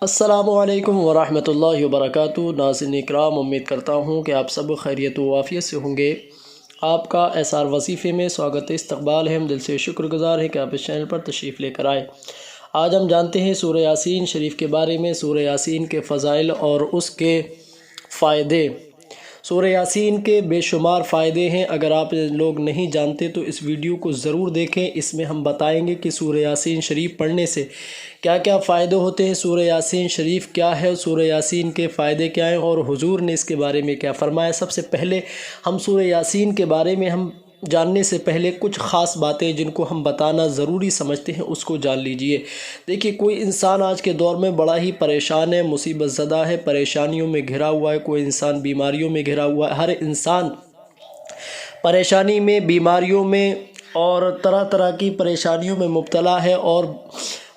السلام علیکم ورحمۃ اللہ وبرکاتہ۔ ناظرین اکرام، امید کرتا ہوں کہ آپ سب خیریت و عافیت سے ہوں گے۔ آپ کا SR وظیفے میں سواگت استقبال ہے۔ ہم دل سے شکر گزار ہیں کہ آپ اس چینل پر تشریف لے کر آئے۔ آج ہم جانتے ہیں سورہ یاسین شریف کے بارے میں، سورہ یاسین کے فضائل اور اس کے فائدے۔ سورہ یاسین کے بے شمار فائدے ہیں، اگر آپ لوگ نہیں جانتے تو اس ویڈیو کو ضرور دیکھیں۔ اس میں ہم بتائیں گے کہ سورہ یاسین شریف پڑھنے سے کیا کیا فائدے ہوتے ہیں، سورہ یاسین شریف کیا ہے، سورہ یاسین کے فائدے کیا ہیں اور حضور نے اس کے بارے میں کیا فرمایا۔ سب سے پہلے ہم سورہ یاسین کے بارے میں جاننے سے پہلے کچھ خاص باتیں جن کو ہم بتانا ضروری سمجھتے ہیں اس کو جان لیجئے۔ دیکھیے، کوئی انسان آج کے دور میں بڑا ہی پریشان ہے، مصیبت زدہ ہے، پریشانیوں میں گھرا ہوا ہے، کوئی انسان بیماریوں میں گھرا ہوا ہے۔ ہر انسان پریشانی میں، بیماریوں میں اور طرح طرح کی پریشانیوں میں مبتلا ہے، اور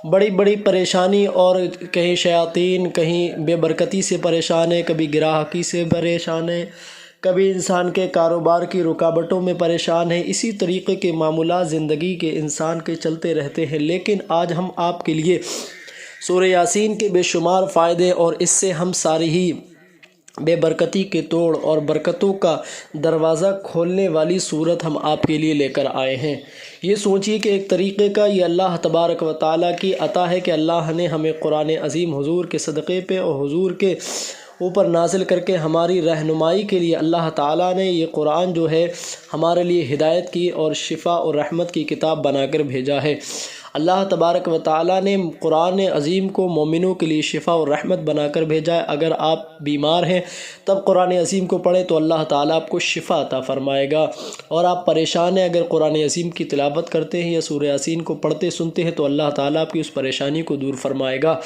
بڑی بڑی پریشانی، اور کہیں شیاطین، کہیں بے برکتی سے پریشان ہے، کبھی گراہکی سے پریشان ہے، کبھی انسان کے کاروبار کی رکاوٹوں میں پریشان ہے۔ اسی طریقے کے معاملات زندگی کے انسان کے چلتے رہتے ہیں، لیکن آج ہم آپ کے لیے سورہ یاسین کے بے شمار فائدے اور اس سے ہم ساری ہی بے برکتی کے توڑ اور برکتوں کا دروازہ کھولنے والی صورت ہم آپ کے لیے لے کر آئے ہیں۔ یہ سوچیے کہ ایک طریقے کا یہ اللہ تبارک و تعالیٰ کی عطا ہے کہ اللہ نے ہمیں قرآن عظیم حضور کے صدقے پہ اور حضور کے اوپر نازل کر کے ہماری رہنمائی کے لیے اللہ تعالیٰ نے یہ قرآن جو ہے ہمارے لیے ہدایت کی اور شفا اور رحمت کی کتاب بنا کر بھیجا ہے۔ اللہ تبارک و تعالیٰ نے قرآن عظیم کو مومنوں کے لیے شفا اور رحمت بنا کر بھیجا ہے۔ اگر آپ بیمار ہیں تب قرآن عظیم کو پڑھیں تو اللہ تعالیٰ آپ کو شفا عطا فرمائے گا، اور آپ پریشان ہیں اگر قرآن عظیم کی تلاوت کرتے ہیں یا سورہ یاسین کو پڑھتے سنتے ہیں تو اللہ تعالیٰ آپ کی اس پریشانی کو دور فرمائے گا۔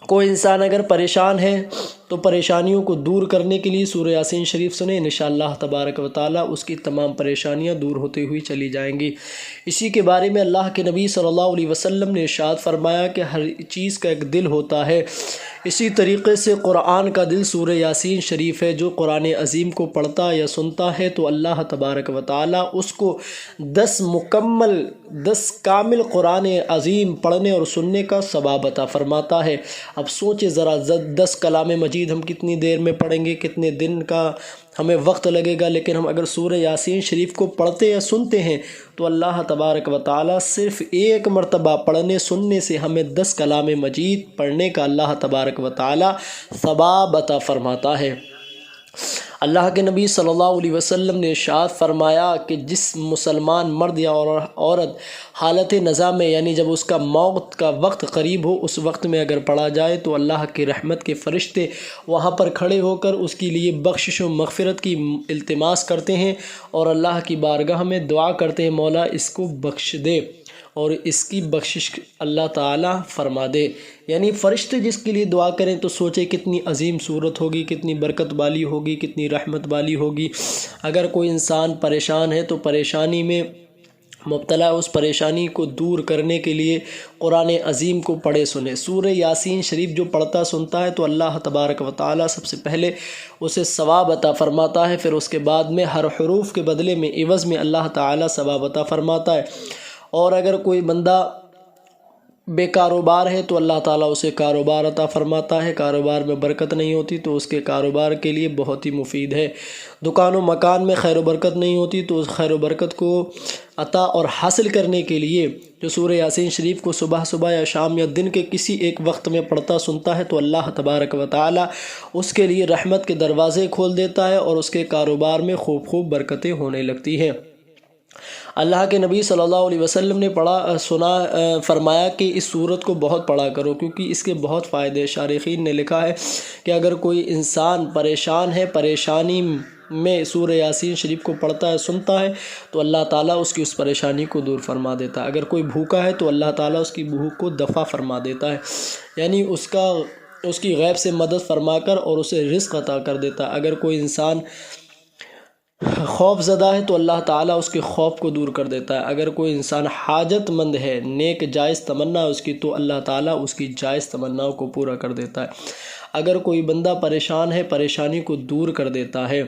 کوئی انسان اگر پریشان ہے تو پریشانیوں کو دور کرنے کے لیے سورہ یاسین شریف سنیں، انشاءاللہ تبارک و تعالیٰ اس کی تمام پریشانیاں دور ہوتے ہوئی چلی جائیں گی۔ اسی کے بارے میں اللہ کے نبی صلی اللہ علیہ وسلم نے ارشاد فرمایا کہ ہر چیز کا ایک دل ہوتا ہے، اسی طریقے سے قرآن کا دل سورہ یاسین شریف ہے۔ جو قرآن عظیم کو پڑھتا یا سنتا ہے تو اللہ تبارک و تعالیٰ اس کو 10 کامل قرآن عظیم پڑھنے اور سننے کا ثواب عطا فرماتا ہے۔ اب سوچے ذرا، 10 کلام مجید ہم کتنی دیر میں پڑھیں گے، کتنے دن کا ہمیں وقت لگے گا، لیکن ہم اگر سورہ یاسین شریف کو پڑھتے یا سنتے ہیں تو اللہ تبارک و تعالیٰ صرف ایک مرتبہ پڑھنے سننے سے ہمیں 10 کلام مجید پڑھنے کا اللہ تبارک و تعالیٰ ثواب عطا فرماتا ہے۔ اللہ کے نبی صلی اللہ علیہ وسلم نے ارشاد فرمایا کہ جس مسلمان مرد یا عورت حالت نزا میں، یعنی جب اس کا موت کا وقت قریب ہو، اس وقت میں اگر پڑھا جائے تو اللہ کی رحمت کے فرشتے وہاں پر کھڑے ہو کر اس کے لیے بخشش و مغفرت کی التماس کرتے ہیں اور اللہ کی بارگاہ میں دعا کرتے ہیں، مولا اس کو بخش دے اور اس کی بخشش اللہ تعالیٰ فرما دے۔ یعنی فرشتے جس کے لیے دعا کریں تو سوچے کتنی عظیم صورت ہوگی، کتنی برکت والی ہوگی، کتنی رحمت والی ہوگی۔ اگر کوئی انسان پریشان ہے تو پریشانی میں مبتلا، اس پریشانی کو دور کرنے کے لیے قرآن عظیم کو پڑھے سنے۔ سورہ یاسین شریف جو پڑھتا سنتا ہے تو اللہ تبارک و تعالیٰ سب سے پہلے اسے ثواب عطا فرماتا ہے، پھر اس کے بعد میں ہر حروف کے بدلے میں عوض میں اللہ تعالیٰ ثواب عطا فرماتا ہے۔ اور اگر کوئی بندہ بے کاروبار ہے تو اللہ تعالیٰ اسے کاروبار عطا فرماتا ہے۔ کاروبار میں برکت نہیں ہوتی تو اس کے کاروبار کے لیے بہت ہی مفید ہے۔ دکان و مکان میں خیر و برکت نہیں ہوتی تو اس خیر و برکت کو عطا اور حاصل کرنے کے لیے جو سورہ یاسین شریف کو صبح صبح یا شام یا دن کے کسی ایک وقت میں پڑھتا سنتا ہے تو اللہ تبارک و تعالیٰ اس کے لیے رحمت کے دروازے کھول دیتا ہے اور اس کے کاروبار میں خوب برکتیں ہونے لگتی ہیں۔ اللہ کے نبی صلی اللہ علیہ وسلم نے فرمایا کہ اس صورت کو بہت پڑھا کرو کیونکہ اس کے بہت فائدے۔ شارحین نے لکھا ہے کہ اگر کوئی انسان پریشان ہے، پریشانی میں سورہ یاسین شریف کو پڑھتا ہے سنتا ہے تو اللہ تعالیٰ اس کی اس پریشانی کو دور فرما دیتا ہے۔ اگر کوئی بھوکا ہے تو اللہ تعالیٰ اس کی بھوک کو دفع فرما دیتا ہے، یعنی اس کی غیب سے مدد فرما کر اور اسے رزق عطا کر دیتا ہے۔ اگر کوئی انسان خوف زدہ ہے تو اللہ تعالیٰ اس کے خوف کو دور کر دیتا ہے۔ اگر کوئی انسان حاجت مند ہے، نیک جائز تمنا اس کی، تو اللہ تعالیٰ اس کی جائز تمناؤں کو پورا کر دیتا ہے۔ اگر کوئی بندہ پریشان ہے، پریشانی کو دور کر دیتا ہے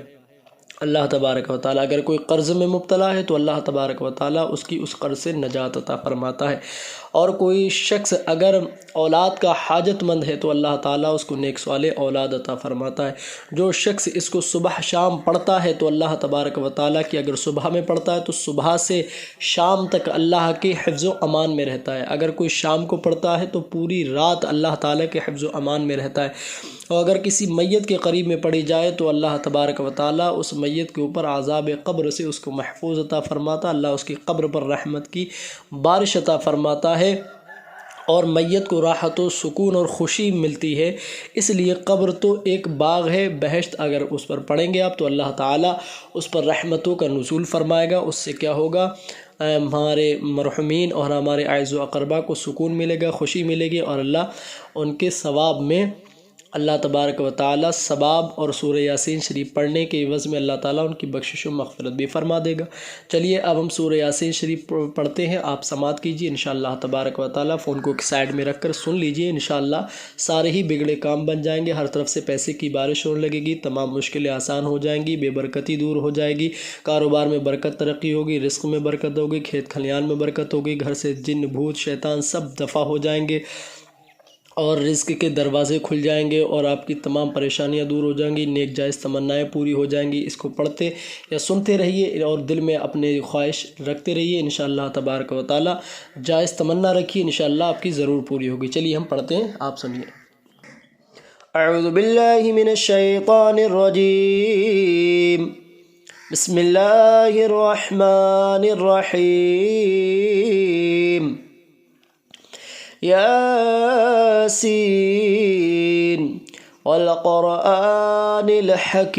اللہ تبارک و تعالیٰ۔ اگر کوئی قرض میں مبتلا ہے تو اللہ تبارک و تعالیٰ اس کی اس قرض سے نجات عطا فرماتا ہے۔ اور کوئی شخص اگر اولاد کا حاجت مند ہے تو اللہ تعالیٰ اس کو نیک صالح اولاد عطا فرماتا ہے۔ جو شخص اس کو صبح شام پڑھتا ہے تو اللہ تبارک و تعالیٰ کی، اگر صبح میں پڑھتا ہے تو صبح سے شام تک اللہ کے حفظ و امان میں رہتا ہے، اگر کوئی شام کو پڑھتا ہے تو پوری رات اللہ تعالیٰ کے حفظ و امان میں رہتا ہے۔ اور اگر کسی میت کے قریب میں پڑھی جائے تو اللہ تبارک و تعالیٰ اس میت کے اوپر عذاب قبر سے اس کو محفوظ عطا فرماتا، اللہ اس کی قبر پر رحمت کی بارش عطا فرماتا ہے، اور میت کو راحت و سکون اور خوشی ملتی ہے۔ اس لیے قبر تو ایک باغ ہے بہشت، اگر اس پر پڑھیں گے آپ تو اللہ تعالیٰ اس پر رحمتوں کا نزول فرمائے گا۔ اس سے کیا ہوگا، ہمارے مرحومین اور ہمارے اعز و اقربا کو سکون ملے گا، خوشی ملے گی، اور اللہ ان کے ثواب میں، اللہ تبارک و تعالیٰ ثواب اور سورہ یاسین شریف پڑھنے کے عوض میں اللہ تعالیٰ ان کی بخشش و مغفرت بھی فرما دے گا۔ چلیے اب ہم سورہ یاسین شریف پڑھتے ہیں، آپ سماعت کیجیے انشاءاللہ تبارک و تعالیٰ، فون کو ایک سائڈ میں رکھ کر سن لیجیے، انشاءاللہ سارے ہی بگڑے کام بن جائیں گے، ہر طرف سے پیسے کی بارش ہونے لگے گی، تمام مشکلیں آسان ہو جائیں گی، بے برکتی دور ہو جائے گی، کاروبار میں برکت ترقی ہوگی، رزق میں برکت ہوگی، کھیت کھلیان میں برکت ہوگی، گھر سے جن بھوت شیطان سب دفع ہو جائیں گے، اور رزق کے دروازے کھل جائیں گے، اور آپ کی تمام پریشانیاں دور ہو جائیں گی، نیک جائز تمنائیں پوری ہو جائیں گی۔ اس کو پڑھتے یا سنتے رہیے اور دل میں اپنے خواہش رکھتے رہیے، انشاءاللہ تبارک و تعالیٰ جائز تمنا رکھیے، انشاءاللہ آپ کی ضرور پوری ہوگی۔ چلیے ہم پڑھتے ہیں، آپ سنیے۔ اعوذ باللہ من الشیطان الرجیم، بسم اللہ الرحمن الرحیم، یاسین والقرآن الحکیم،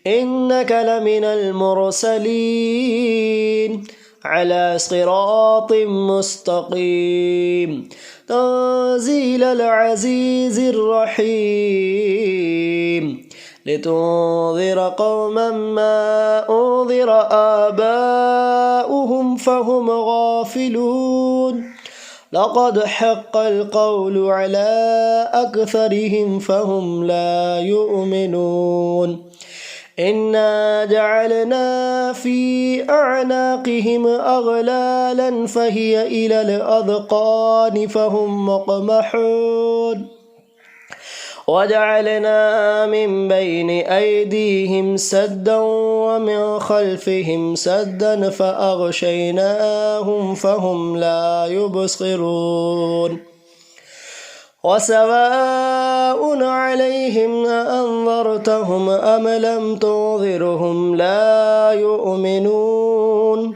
انک لمن المرسلین علی صراط مستقیم، تنزیل العزیز الرحیم، لتنذر قوما ما انذر آباؤهم فهم غافلون، لقد حق القول على أكثرهم فهم لا يؤمنون، إنا جعلنا في أعناقهم أغلالا فهي إلى الأذقان فهم مقمحون، وجعلنا من بين أيديهم سدا ومن خلفهم سدا فأغشيناهم فهم لا يبصرون، وسواء عليهم أأنذرتهم أم لم تنذرهم لا يؤمنون،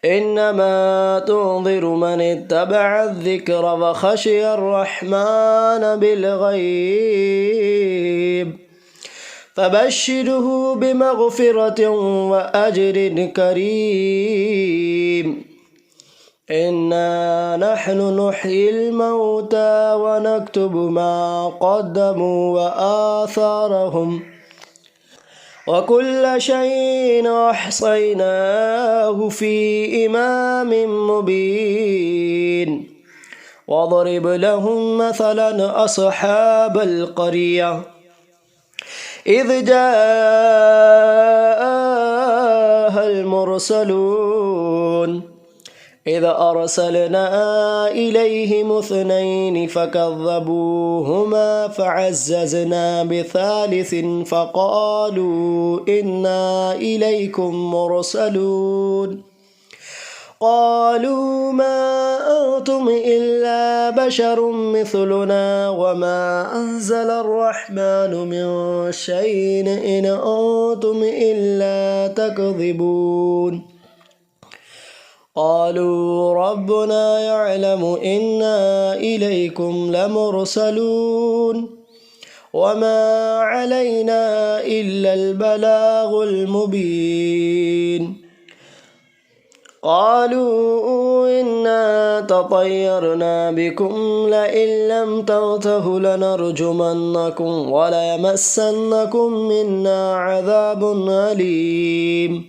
إنما تنذر من اتبع الذكر وخشي الرحمن بالغيب، فبشره بمغفرة وأجر كريم، إنا نحن نحيي الموتى ونكتب ما قدموا وآثارهم، وكل شيء أحصيناه في إمام مبين، واضرب لهم مثلا أصحاب القرية إذ جاءها المرسلون إذ أرسلنا إليهم اثنين فكذبوهما فعززنا بثالث فقالوا إنا إليكم مرسلون، قالوا ما أنتم إلا بشر مثلنا وما أنزل الرحمن من شيء إن أنتم إلا تكذبون، قالوا ربنا يعلم إنا إليكم لمرسلون وما علينا إلا البلاغ المبين، قالوا إنا تطيرنا بكم لئن لم تنتهوا لنرجمنكم وليمسنكم منا عذاب أليم،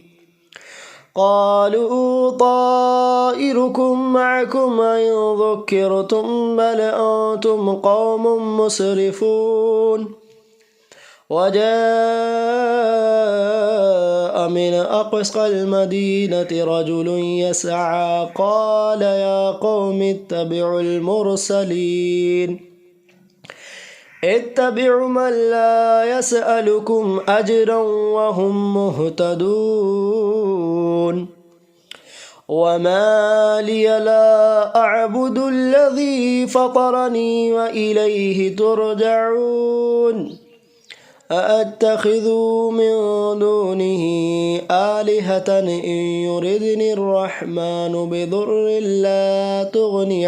قالوا طائركم معكم إن ذكرتم بل أنتم قوم مسرفون، وجاء من أقصى المدينة رجل يسعى قال يا قوم اتبعوا المرسلين اتبعوا من لا يسألكم أجرا وهم مهتدون وما لي لا أعبد الذي فطرني وإليه ترجعون أأتخذ من دونه آلهة إن يردني الرحمن بضر لا تغني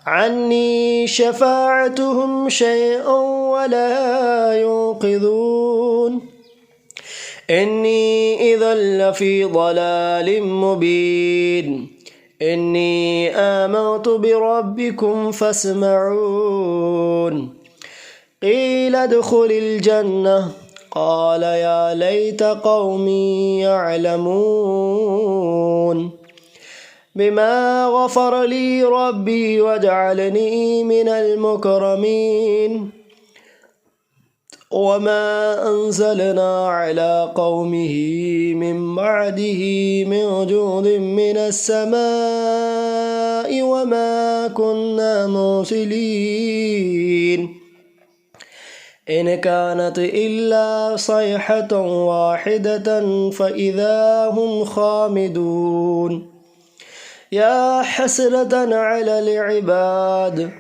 عني شفاعتهم شيئا ولا ينقذون إني إذا لفي ضلال مبين إني آمنت بربكم فاسمعون قيل ادخل الجنة قال يا ليت قومي يعلمون بما غفر لي ربي وجعلني من المكرمين وما أنزلنا على قومه من بعده من جود من السماء وما كنا مرسلين إن كانت إلا صيحة واحدة فإذا هم خامدون يا حسرة على العباد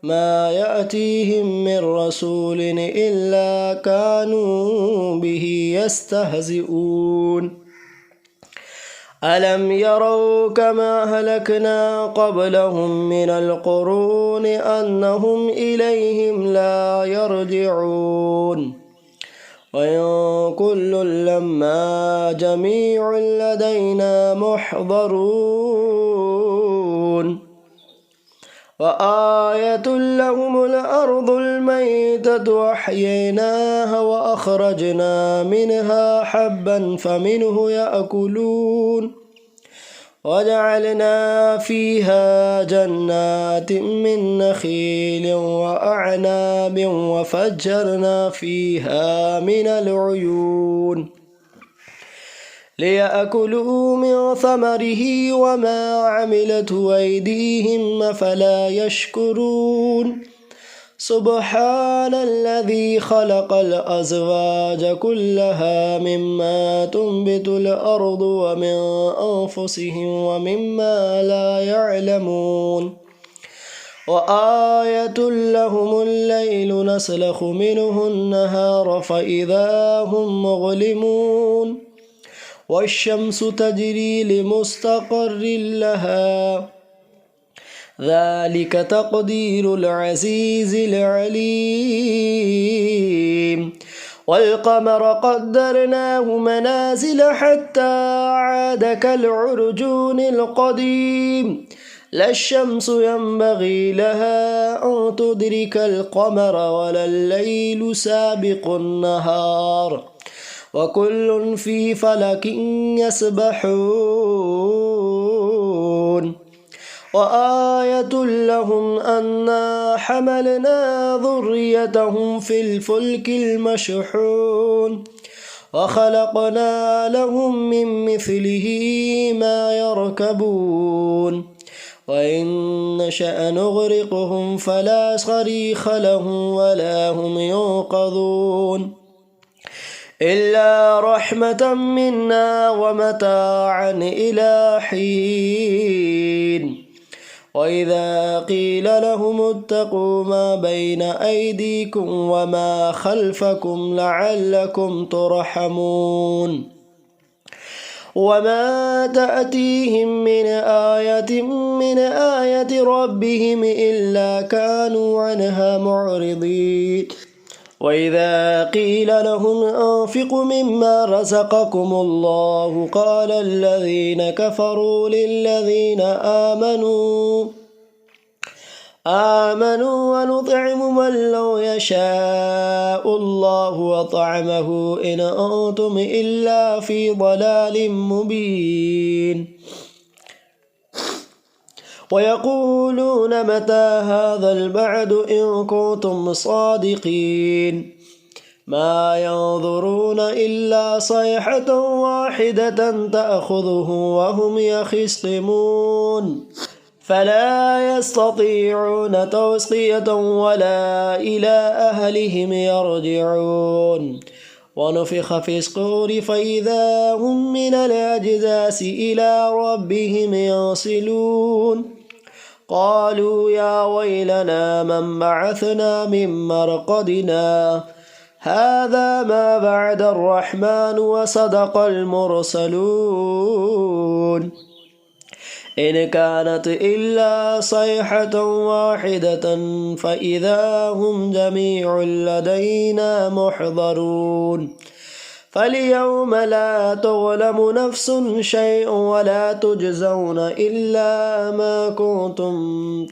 ما يأتيهم من رسول إلا كانوا به يستهزئون ألم يروا كما هلكنا قبلهم من القرون أنهم إليهم لا يرجعون وإن كل لما جميع لدينا محضرون وآية لهم الأرض الميتة وأحييناها وأخرجنا منها حبا فمنه يأكلون وجعلنا فيها جنات من نخيل وأعناب وفجرنا فيها من العيون ليأكلوا من ثمره وما عملته أيديهم أفلا يشكرون سبحان الذي خلق الأزواج كلها مما تنبت الأرض ومن أنفسهم ومما لا يعلمون وآية لهم الليل نسلخ منه النهار فإذا هم مظلمون والشمس تجري لمستقر لها ذلك تقدير العزيز العليم والقمر قدرناه منازل حتى عاد كالعرجون القديم لا الشمس ينبغي لها أن تدرك القمر ولا الليل سابق النهار وكل في فلك يسبحون وآية لهم أنا حملنا ذريتهم في الفلك المشحون وخلقنا لهم من مثله ما يركبون وإن نشأ نغرقهم فلا صريخ لهم ولا هم ينقذون إلا رحمة منا ومتاعا إلى حين وإذا قيل لهم اتقوا ما بين أيديكم وما خلفكم لعلكم ترحمون وما تأتيهم من آية ربهم إلا كانوا عنها معرضين وإذا قيل لهم أنفقوا مما رزقكم الله قال الذين كفروا للذين آمنوا ونطعم من لو يشاء الله وطعمه إن أنتم إلا في ضلال مبين ويقولون متى هذا البعد إن كنتم صادقين ما ينظرون إلا صيحة واحدة تأخذه وهم يخصمون فلا يستطيعون توصية ولا إلى أهلهم يرجعون ونفخ في الصور فإذا هم من الأجداث إلى ربهم ينسلون قالوا يا ويلنا من بعثنا من مرقدنا هذا ما بعد الرحمن وصدق المرسلون إن كانت إلا صيحة واحدة فإذا هم جميع لدينا محضرون فاليوم لا تظلم نفس شيء ولا تجزون إلا ما كنتم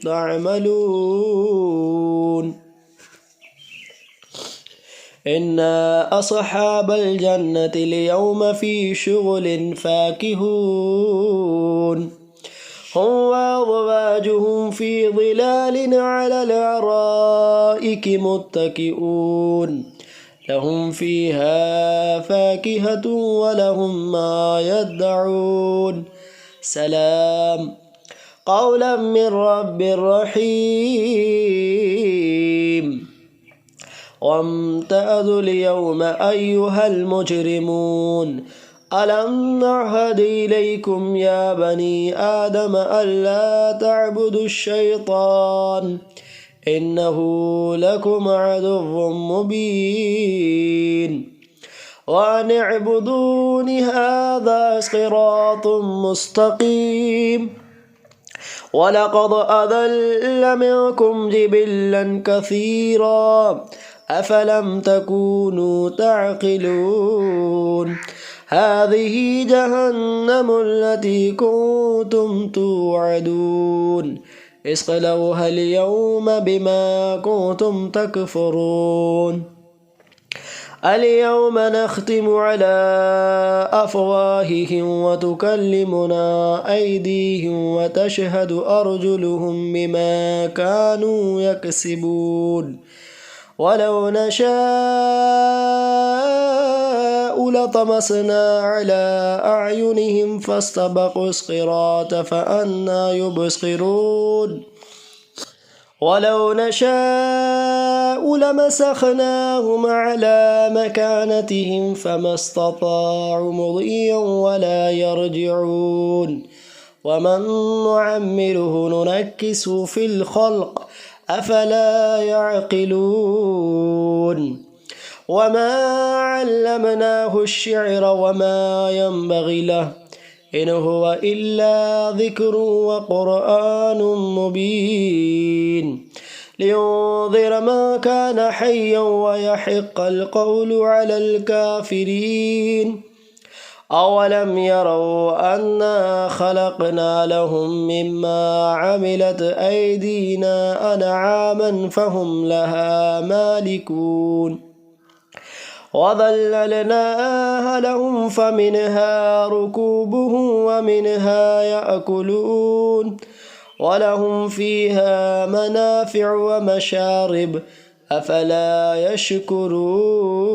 تعملون إن أصحاب الجنة اليوم في شغل فاكهون هم وأزواجهم في ظلال على الأرائك متكئون لهم فيها فاكهة ولهم ما يدعون سلام قولا من رب رحيم وامتازوا اليوم أيها المجرمون ألم نعهد إليكم يا بني آدم ألا تعبدوا الشيطان إنه لكم عدو مبين وأن اعبدون هذا صراط مستقيم ولقد أضل منكم جبلا كثيرا أفلم تكونوا تعقلون هذه جهنم التي كنتم توعدون اصلوها اليوم بما كنتم تكفرون اليوم نختم على أفواههم وتكلمنا أيديهم وتشهد أرجلهم بما كانوا يكسبون ولو نشاء لطمسنا على أعينهم فاستبقوا الصراط فأنى يبصرون ولو نشاء لمسخناهم على مكانتهم فما استطاعوا مضيا ولا يرجعون ومن نعمره ننكسه في الخلق أفلا يعقلون وما علمناه الشعر وما ينبغي له إن هو إلا ذكر وقرآن مبين لينذر من كان حيا ويحق القول على الكافرين أولم يروا أنا خلقنا لهم مما عملت أيدينا أنعاما فهم لها مالكون وظللناها لهم فمنها ركوبهم ومنها يأكلون ولهم فيها منافع ومشارب أفلا يشكرون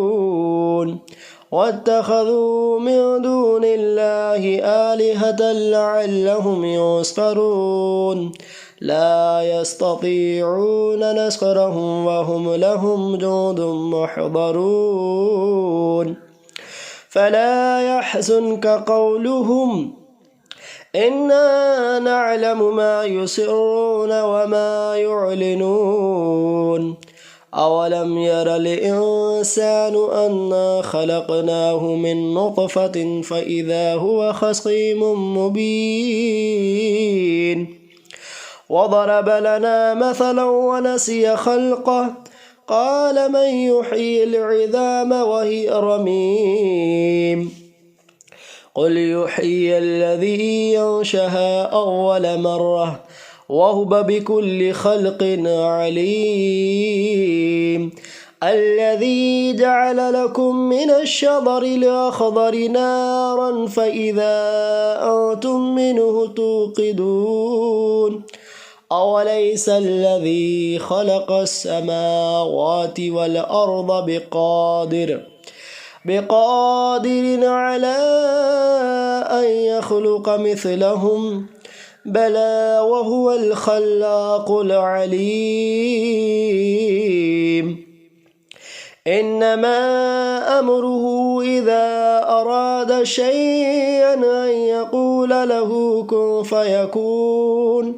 واتخذوا من دون الله آلهة لعلهم ينصرون لا يستطيعون نصرهم وهم لهم جند محضرون فلا يحزنك قولهم إنا نعلم ما يسرون وما يعلنون أولم ير الإنسان أنا خلقناه من نطفة فإذا هو خصيم مبين وضرب لنا مثلا ونسي خلقه قال من يحيي العظام وهي رميم قل يحيي الذي ينشأها أول مرة وهو بكل خلق عليم الذي جعل لكم من الشجر الأخضر نارا فإذا أنتم منه توقدون أوليس الذي خلق السماوات والأرض بقادر على أن يخلق مثلهم بلى وهو الخلاق العليم إنما أمره إذا أراد شيئا أن يقول له كن فيكون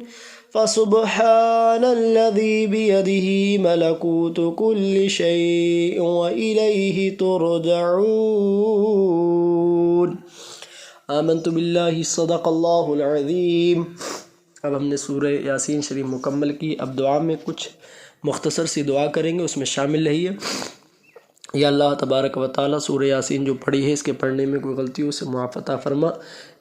فسبحان الذي بيده ملكوت كل شيء وإليه ترجعون آمنت باللہ صدق اللہ العظیم۔ اب ہم نے سورہ یاسین شریف مکمل کی، اب دعا میں کچھ مختصر سی دعا کریں گے، اس میں شامل رہیے۔ یا اللہ تبارک و تعالیٰ سورہ یاسین جو پڑھی ہے اس کے پڑھنے میں کوئی غلطی ہو اسے معاف عطا فرما۔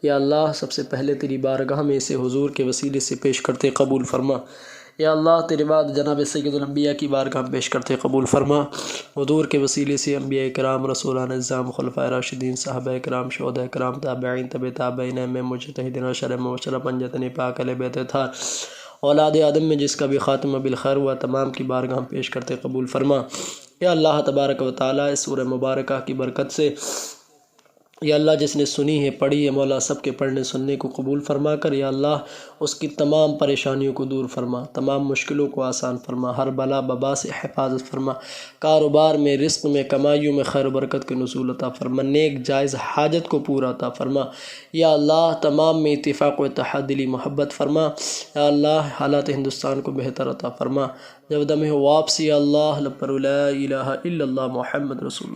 یا اللہ سب سے پہلے تیری بارگاہ میں اسے حضور کے وسیلے سے پیش کرتے قبول فرما۔ یا اللہ تیرے بعد جناب سید الانبیاء کی بارگاہ میں پیش کرتے قبول فرما۔ حضور کے وسیلے سے انبیاء کرام، رسولان اعظام، خلفائے راشدین، صحابہ کرام، شہداء کرام، تابعین، تبع تابعین، ائمہ مجتہدین، اشرار مبشرہ، پنجتن پاک اہل بیت اطہار، اولاد آدم میں جس کا بھی خاتمہ بالخیر ہوا تمام کی بارگاہ میں پیش کرتے قبول فرما۔ یا اللہ تبارک و تعالیٰ اس سورہ مبارکہ کی برکت سے یا اللہ جس نے سنی ہے پڑھی ہے مولا سب کے پڑھنے سننے کو قبول فرما کر یا اللہ اس کی تمام پریشانیوں کو دور فرما، تمام مشکلوں کو آسان فرما، ہر بلا ببا سے حفاظت فرما، کاروبار میں، رزق میں، کمائیوں میں خیر و برکت کے نزول عطا فرما، نیک جائز حاجت کو پورا عطا فرما۔ یا اللہ تمام میں اتفاق و اتحاد دلی محبت فرما۔ یا اللہ حالات ہندوستان کو بہتر عطا فرما۔ جب دم ہو واپسی یا اللہ لپر لا الہ الا اللہ محمد رسول